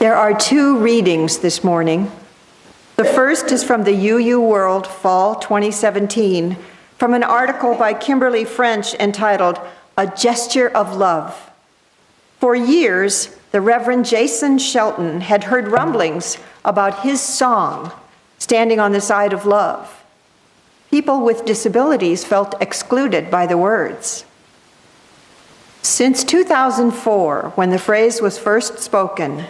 There are two readings this morning. The first is from the UU World, Fall 2017, from an article by Kimberly French entitled, "A Gesture of Love." For years, the Reverend Jason Shelton had heard rumblings about his song, Standing on the Side of Love. People with disabilities felt excluded by the words. Since 2004, when the phrase was first spoken,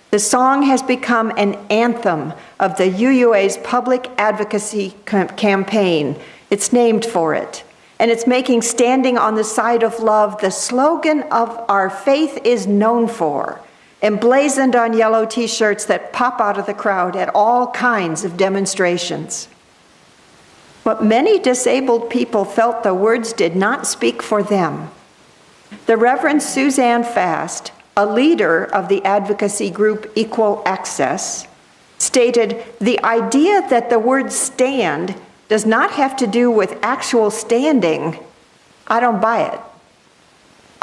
the song has become an anthem of the UUA's public advocacy campaign. It's named for it. And it's making Standing on the Side of Love the slogan of our faith is known for, emblazoned on yellow t-shirts that pop out of the crowd at all kinds of demonstrations. But many disabled people felt the words did not speak for them. The Reverend Suzanne Fast, a leader of the advocacy group Equal Access, stated, "The idea that the word stand does not have to do with actual standing, I don't buy it.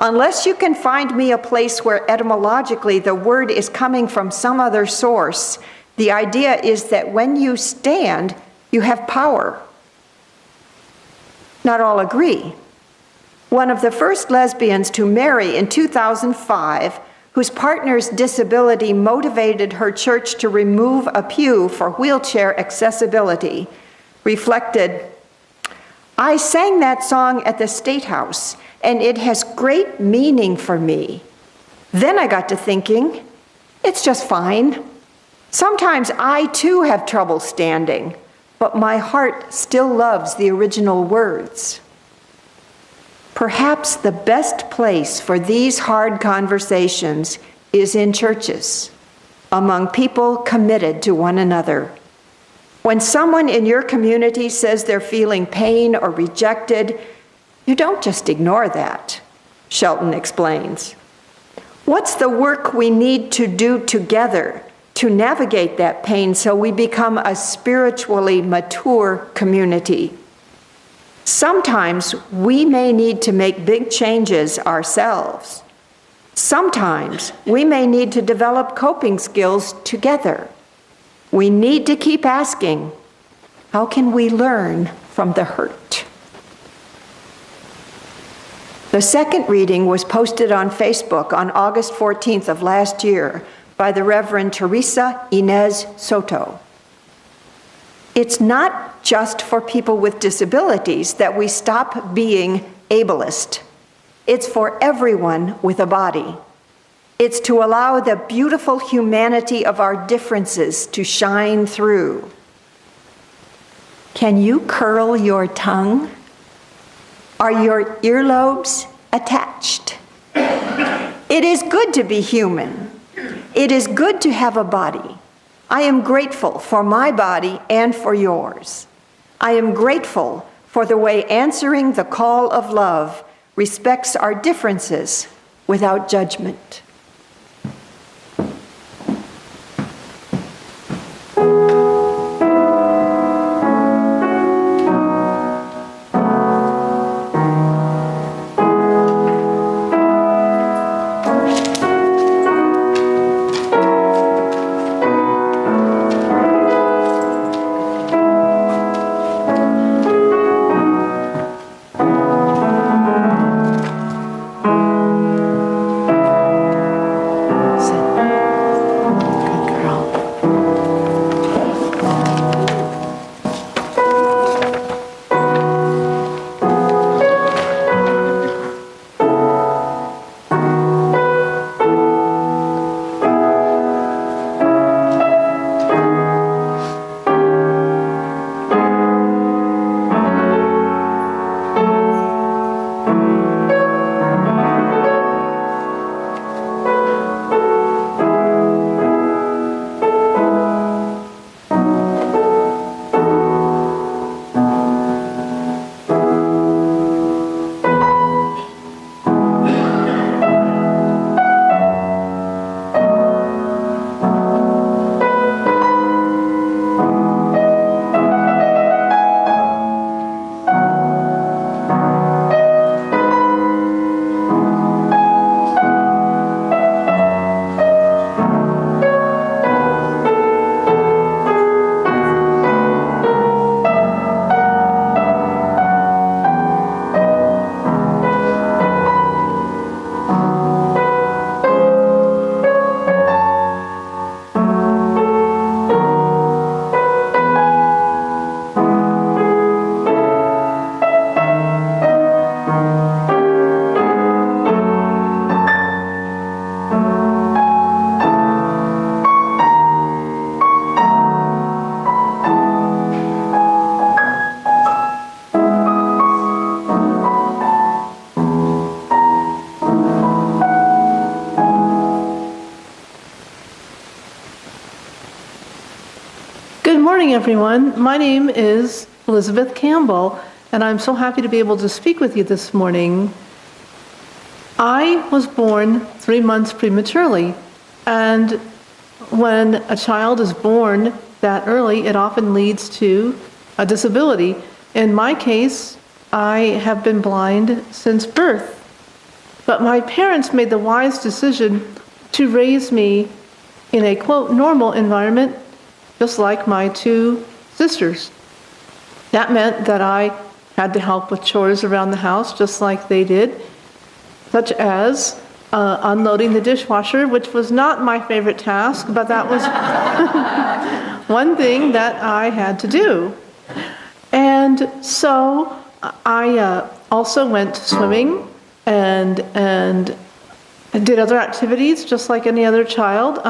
Unless you can find me a place where etymologically the word is coming from some other source, the idea is that when you stand, you have power." Not all agree. One of the first lesbians to marry in 2005, whose partner's disability motivated her church to remove a pew for wheelchair accessibility, reflected, "I sang that song at the State House, and it has great meaning for me. Then I got to thinking, it's just fine. Sometimes I too have trouble standing, but my heart still loves the original words." Perhaps the best place for these hard conversations is in churches, among people committed to one another. When someone in your community says they're feeling pain or rejected, you don't just ignore that, Shelton explains. What's the work we need to do together to navigate that pain so we become a spiritually mature community? Sometimes we may need to make big changes ourselves. Sometimes we may need to develop coping skills together. We need to keep asking, how can we learn from the hurt? The second reading was posted on Facebook on August 14th of last year by the Reverend Teresa Inez Soto. It's not just for people with disabilities that we stop being ableist. It's for everyone with a body. It's to allow the beautiful humanity of our differences to shine through. Can you curl your tongue? Are your earlobes attached? It is good to be human. It is good to have a body. I am grateful for my body and for yours. I am grateful for the way answering the call of love respects our differences without judgment. morning, everyone. My name is Elizabeth Campbell, and I'm so happy to be able to speak with you this morning. I was born 3 months prematurely, and when a child is born that early, it often leads to a disability. In my case, I have been blind since birth, but my parents made the wise decision to raise me in a, quote, normal environment, just like my 2 sisters. That meant that I had to help with chores around the house, just like they did, such as unloading the dishwasher, which was not my favorite task, but that was one thing that I had to do. And so I also went swimming and did other activities just like any other child.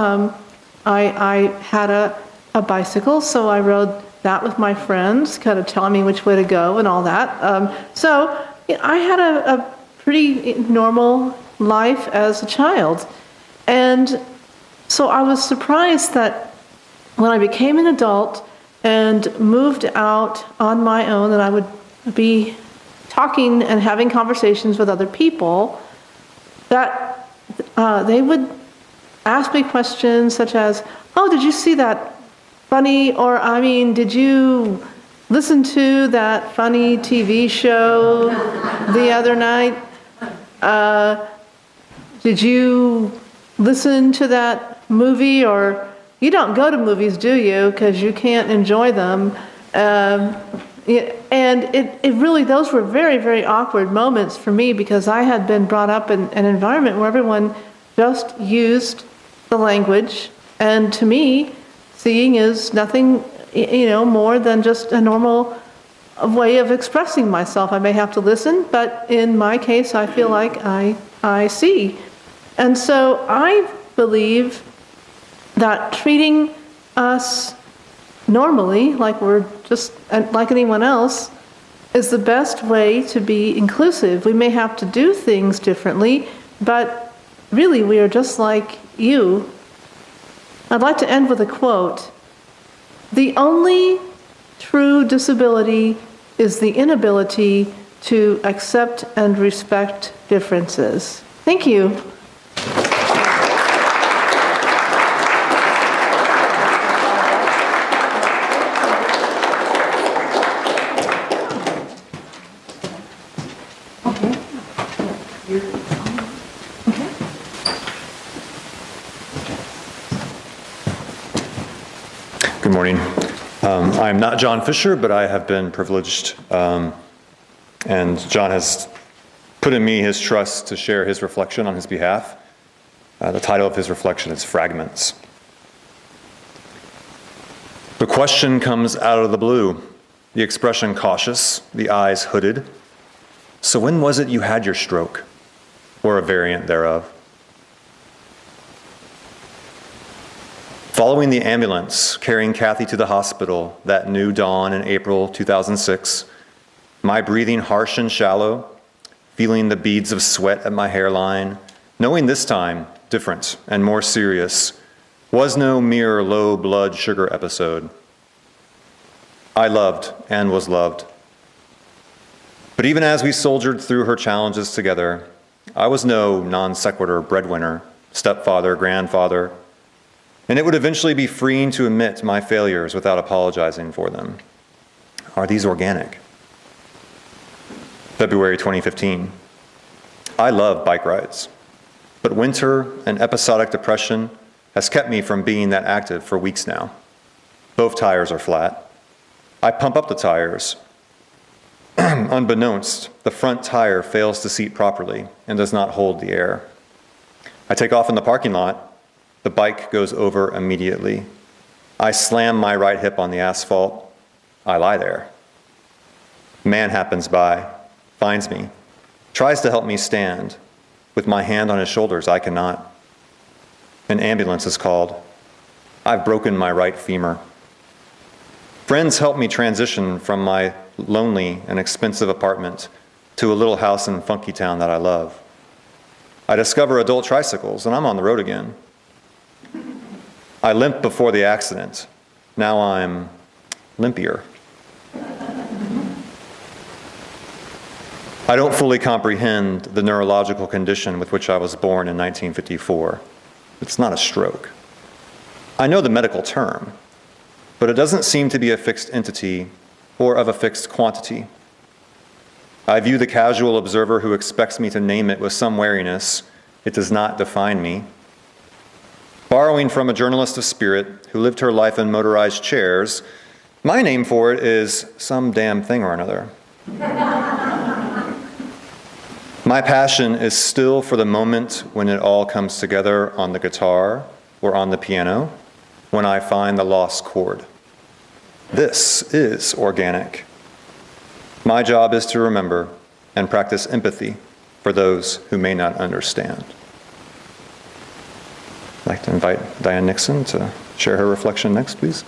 I had a bicycle, so I rode that with my friends, kind of telling me which way to go and all that. So I had a pretty normal life as a child. And so I was surprised that when I became an adult and moved out on my own, that I would be talking and having conversations with other people, that they would ask me questions such as, oh, did you see that funny, or I mean, did you listen to that funny TV show the other night? Did you listen to that movie? Or you don't go to movies, do you? Because you can't enjoy them. And it really, those were very, very awkward moments for me, because I had been brought up in an environment where everyone just used the language. And to me, seeing is nothing, more than just a normal way of expressing myself. I may have to listen, but in my case, I feel like I see. And so I believe that treating us normally, like we're just like anyone else, is the best way to be inclusive. We may have to do things differently, but really we are just like you. I'd like to end with a quote. The only true disability is the inability to accept and respect differences. Thank you. Good morning. I'm not John Fisher, but I have been privileged, and John has put in me his trust to share his reflection on his behalf. The title of his reflection is Fragments. The question comes out of the blue, the expression cautious, the eyes hooded. So when was it you had your stroke, or a variant thereof? Following the ambulance carrying Kathy to the hospital that new dawn in April 2006, my breathing harsh and shallow, feeling the beads of sweat at my hairline, knowing this time different and more serious, was no mere low blood sugar episode. I loved and was loved. But even as we soldiered through her challenges together, I was no non sequitur breadwinner, stepfather, grandfather, and it would eventually be freeing to admit my failures without apologizing for them. Are these organic? February 2015. I love bike rides, but winter and episodic depression has kept me from being that active for weeks now. Both tires are flat. I pump up the tires. Unbeknownst, the front tire fails to seat properly and does not hold the air. I take off in the parking lot. The bike goes over immediately. I slam my right hip on the asphalt. I lie there. Man happens by, finds me, tries to help me stand. With my hand on his shoulders, I cannot. An ambulance is called. I've broken my right femur. Friends help me transition from my lonely and expensive apartment to a little house in funky town that I love. I discover adult tricycles, and I'm on the road again. I limped before the accident. Now I'm limpier. I don't fully comprehend the neurological condition with which I was born in 1954. It's not a stroke. I know the medical term, but it doesn't seem to be a fixed entity or of a fixed quantity. I view the casual observer who expects me to name it with some wariness. It does not define me. Borrowing from a journalist of spirit who lived her life in motorized chairs, my name for it is some damn thing or another. My passion is still for the moment when it all comes together on the guitar or on the piano, when I find the lost chord. This is organic. My job is to remember and practice empathy for those who may not understand. I'd like to invite Diane Nixon to share her reflection next, please.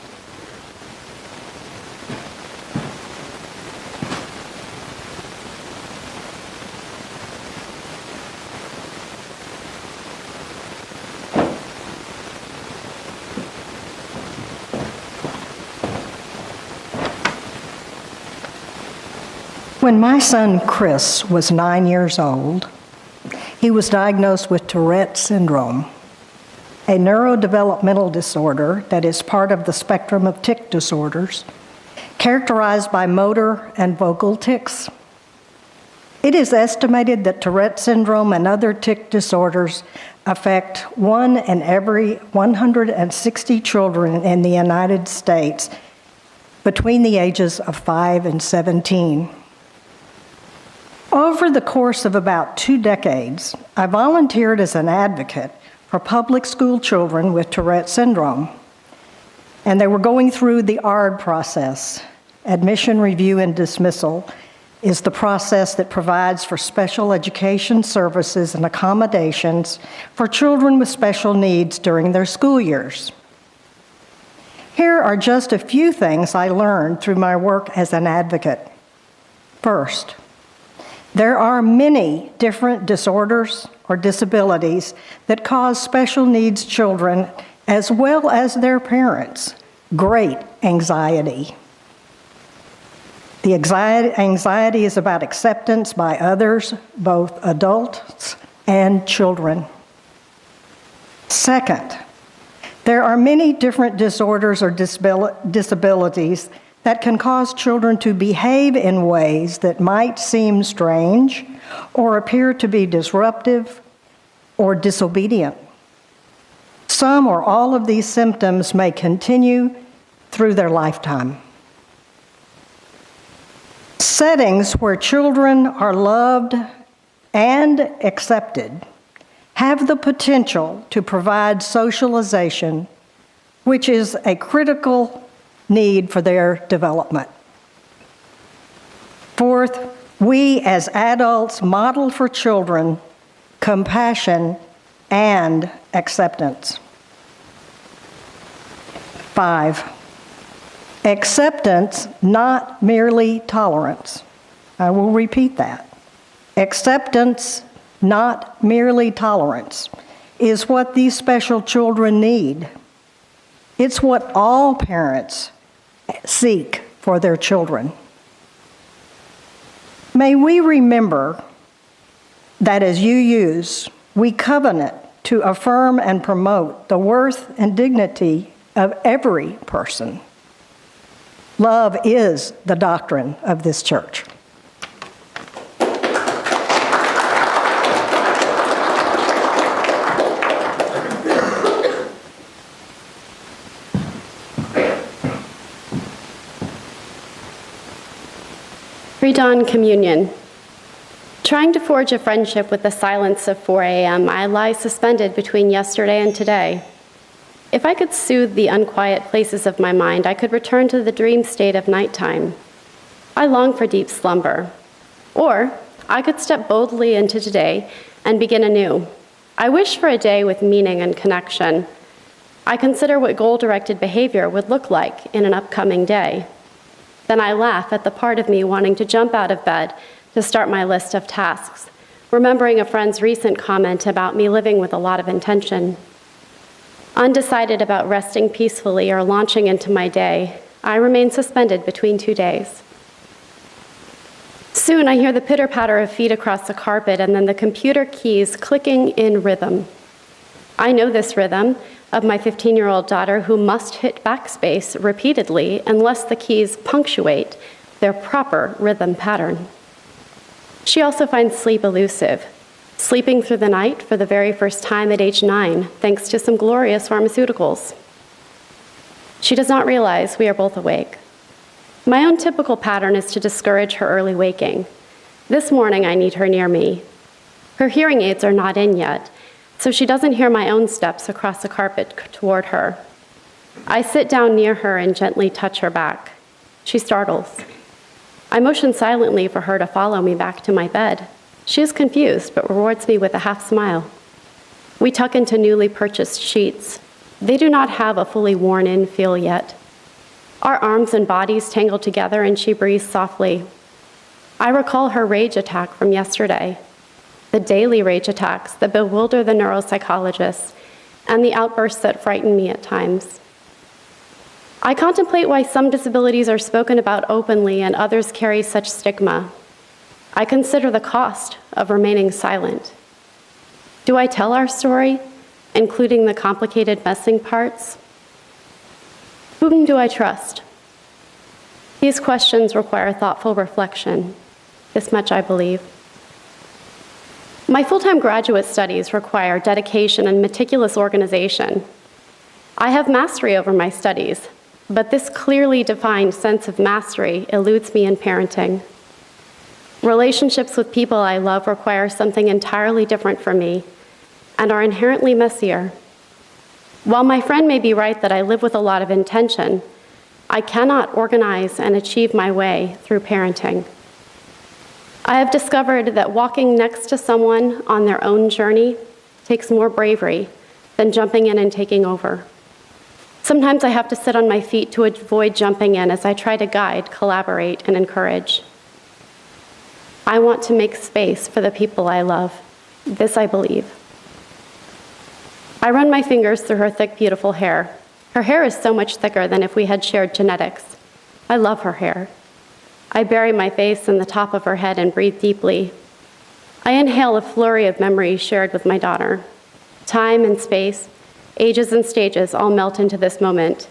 When my son Chris was 9 years old, he was diagnosed with Tourette syndrome, a neurodevelopmental disorder that is part of the spectrum of tic disorders, characterized by motor and vocal tics. It is estimated that Tourette syndrome and other tic disorders affect 1 in every 160 children in the United States between the ages of 5 and 17. Over the course of about 2 decades, I volunteered as an advocate for public school children with Tourette syndrome. And they were going through the ARD process. Admission, review, and dismissal is the process that provides for special education services and accommodations for children with special needs during their school years. Here are just a few things I learned through my work as an advocate. First, there are many different disorders or disabilities that cause special needs children, as well as their parents, great anxiety. The anxiety is about acceptance by others, both adults and children. Second, there are many different disorders or disabilities that can cause children to behave in ways that might seem strange or appear to be disruptive or disobedient. Some or all of these symptoms may continue through their lifetime. Settings where children are loved and accepted have the potential to provide socialization, which is a critical need for their development. Fourth, we as adults model for children compassion and acceptance. 5, acceptance, not merely tolerance. I will repeat that. Acceptance, not merely tolerance, is what these special children need. It's what all parents seek for their children. May we remember that as UUs, we covenant to affirm and promote the worth and dignity of every person. Love is the doctrine of this church. Pre-dawn communion. Trying to forge a friendship with the silence of 4 a.m., I lie suspended between yesterday and today. If I could soothe the unquiet places of my mind, I could return to the dream state of nighttime. I long for deep slumber. Or I could step boldly into today and begin anew. I wish for a day with meaning and connection. I consider what goal-directed behavior would look like in an upcoming day. Then I laugh at the part of me wanting to jump out of bed to start my list of tasks, remembering a friend's recent comment about me living with a lot of intention. Undecided about resting peacefully or launching into my day, I remain suspended between 2 days. Soon I hear the pitter-patter of feet across the carpet and then the computer keys clicking in rhythm. I know this rhythm of my 15-year-old daughter who must hit backspace repeatedly unless the keys punctuate their proper rhythm pattern. She also finds sleep elusive, sleeping through the night for the very first time at age 9, thanks to some glorious pharmaceuticals. She does not realize we are both awake. My own typical pattern is to discourage her early waking. This morning, I need her near me. Her hearing aids are not in yet, so she doesn't hear my own steps across the carpet toward her. I sit down near her and gently touch her back. She startles. I motion silently for her to follow me back to my bed. She is confused, but rewards me with a half smile. We tuck into newly purchased sheets. They do not have a fully worn-in feel yet. Our arms and bodies tangle together, and she breathes softly. I recall her rage attack from yesterday, the daily rage attacks that bewilder the neuropsychologists, and the outbursts that frighten me at times. I contemplate why some disabilities are spoken about openly and others carry such stigma. I consider the cost of remaining silent. Do I tell our story, including the complicated messing parts? Whom do I trust? These questions require thoughtful reflection. This much I believe. My full-time graduate studies require dedication and meticulous organization. I have mastery over my studies, but this clearly defined sense of mastery eludes me in parenting. Relationships with people I love require something entirely different from me and are inherently messier. While my friend may be right that I live with a lot of intention, I cannot organize and achieve my way through parenting. I have discovered that walking next to someone on their own journey takes more bravery than jumping in and taking over. Sometimes I have to sit on my feet to avoid jumping in as I try to guide, collaborate, and encourage. I want to make space for the people I love. This I believe. I run my fingers through her thick, beautiful hair. Her hair is so much thicker than if we had shared genetics. I love her hair. I bury my face in the top of her head and breathe deeply. I inhale a flurry of memories shared with my daughter. Time and space, ages and stages all melt into this moment.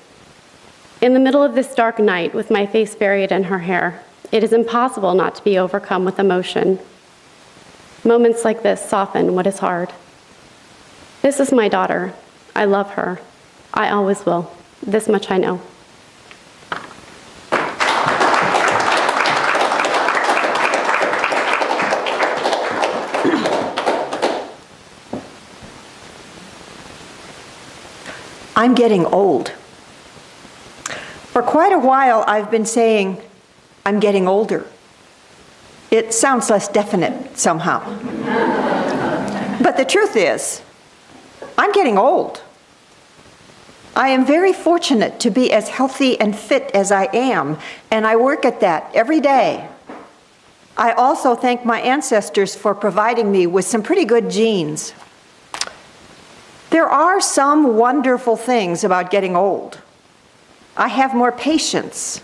In the middle of this dark night, with my face buried in her hair, it is impossible not to be overcome with emotion. Moments like this soften what is hard. This is my daughter. I love her. I always will. This much I know. I'm getting old. For quite a while, I've been saying, I'm getting older. It sounds less definite somehow. But the truth is, I'm getting old. I am very fortunate to be as healthy and fit as I am, and I work at that every day. I also thank my ancestors for providing me with some pretty good genes. There are some wonderful things about getting old. I have more patience.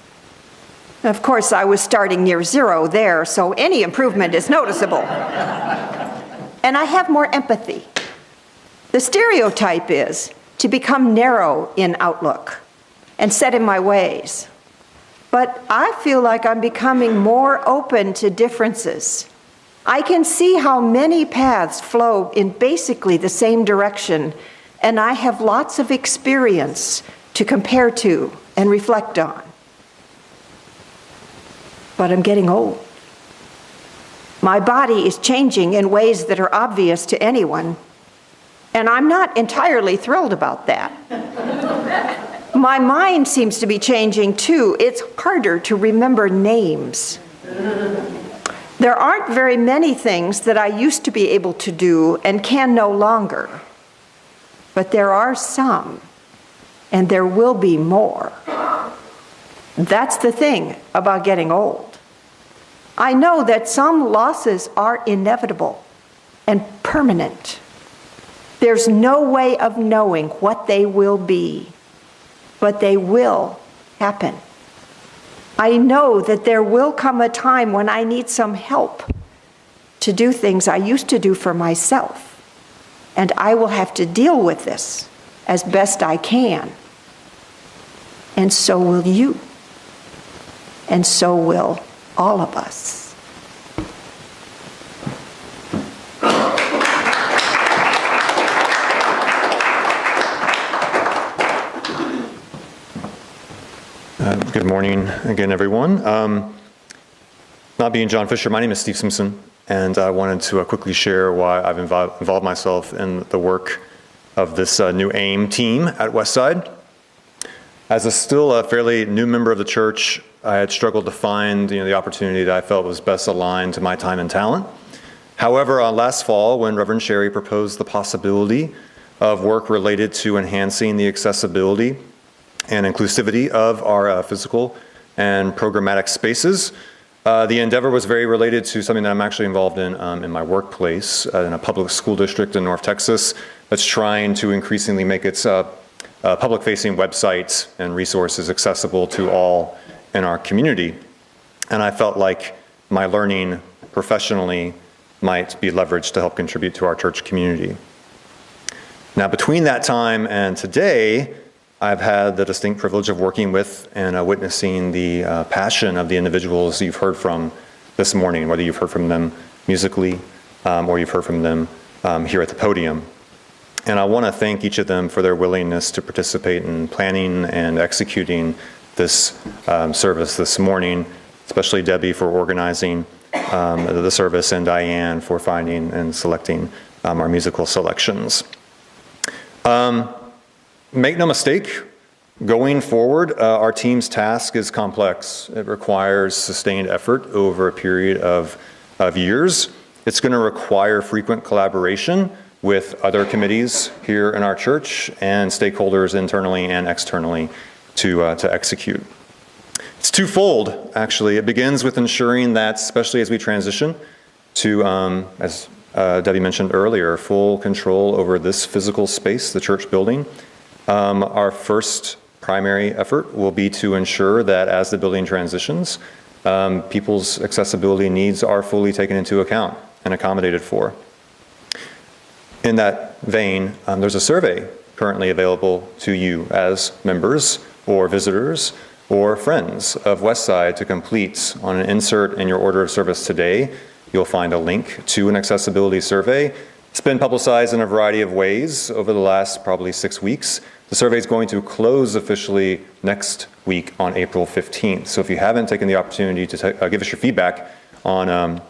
Of course, I was starting near zero there, so any improvement is noticeable. And I have more empathy. The stereotype is to become narrow in outlook and set in my ways. But I feel like I'm becoming more open to differences. I can see how many paths flow in basically the same direction, and I have lots of experience to compare to and reflect on. But I'm getting old. My body is changing in ways that are obvious to anyone, and I'm not entirely thrilled about that. My mind seems to be changing too. It's harder to remember names. There aren't very many things that I used to be able to do and can no longer. But there are some, and there will be more. That's the thing about getting old. I know that some losses are inevitable and permanent. There's no way of knowing what they will be, but they will happen. I know that there will come a time when I need some help to do things I used to do for myself. And I will have to deal with this as best I can. And so will you. And so will all of us. Good morning again, everyone. Not being John Fisher, my name is Steve Simpson, and I wanted to quickly share why I've involved myself in the work of this new AIM team at Westside. As still a fairly new member of the church, I had struggled to find the opportunity that I felt was best aligned to my time and talent. However, last fall, when Reverend Sherry proposed the possibility of work related to enhancing the accessibility and inclusivity of our physical and programmatic spaces, the endeavor was very related to something that I'm actually involved in my workplace in a public school district in North Texas that's trying to increasingly make its public-facing websites and resources accessible to all in our community. And I felt like my learning professionally might be leveraged to help contribute to our church community. Now, between that time and today, I've had the distinct privilege of working with and witnessing the passion of the individuals you've heard from this morning, whether you've heard from them musically or you've heard from them here at the podium. And I want to thank each of them for their willingness to participate in planning and executing this service this morning, especially Debbie for organizing the service and Diane for finding and selecting our musical selections. Make no mistake, going forward, our team's task is complex. It requires sustained effort over a period of years. It's going to require frequent collaboration with other committees here in our church and stakeholders internally and externally to execute. It's twofold, actually. It begins with ensuring that, especially as we transition to, as Debbie mentioned earlier, full control over this physical space, the church building. Our first primary effort will be to ensure that as the building transitions, people's accessibility needs are fully taken into account and accommodated for. In that vein, there's a survey currently available to you as members or visitors or friends of Westside to complete. On an insert in your order of service today, you'll find a link to an accessibility survey. It's been publicized in a variety of ways over the last probably 6 weeks. The survey is going to close officially next week on April 15th. So if you haven't taken the opportunity to give us your feedback on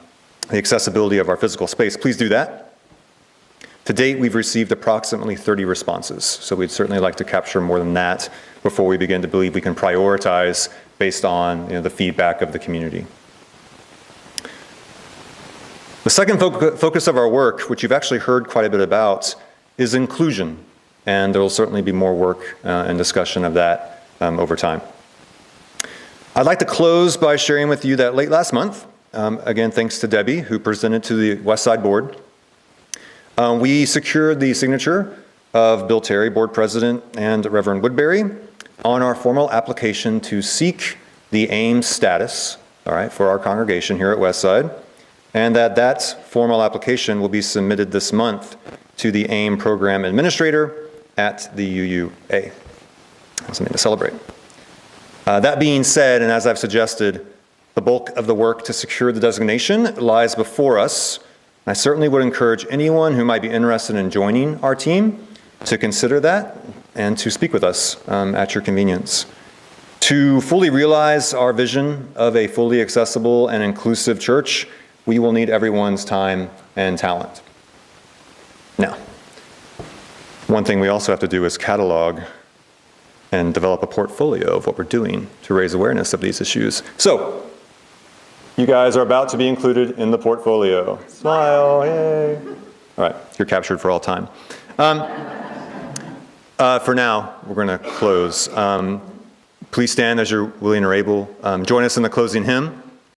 the accessibility of our physical space, please do that. To date, we've received approximately 30 responses. So we'd certainly like to capture more than that before we begin to believe we can prioritize based on the feedback of the community. The second focus of our work, which you've actually heard quite a bit about, is inclusion. And there will certainly be more work and discussion of that over time. I'd like to close by sharing with you that late last month, again, thanks to Debbie, who presented to the Westside board, we secured the signature of Bill Terry, board president, and Reverend Woodbury on our formal application to seek the AIM status, all right, for our congregation here at Westside, and that formal application will be submitted this month to the AIM program administrator at the UUA. Something to celebrate. That being said, and as I've suggested, the bulk of the work to secure the designation lies before us. I certainly would encourage anyone who might be interested in joining our team to consider that and to speak with us at your convenience. To fully realize our vision of a fully accessible and inclusive church, we will need everyone's time and talent. Now, one thing we also have to do is catalog and develop a portfolio of what we're doing to raise awareness of these issues. So, you guys are about to be included in the portfolio. Smile, yay. All right, you're captured for all time. For now, we're going to close. Please stand as you're willing or able. Join us in the closing hymn.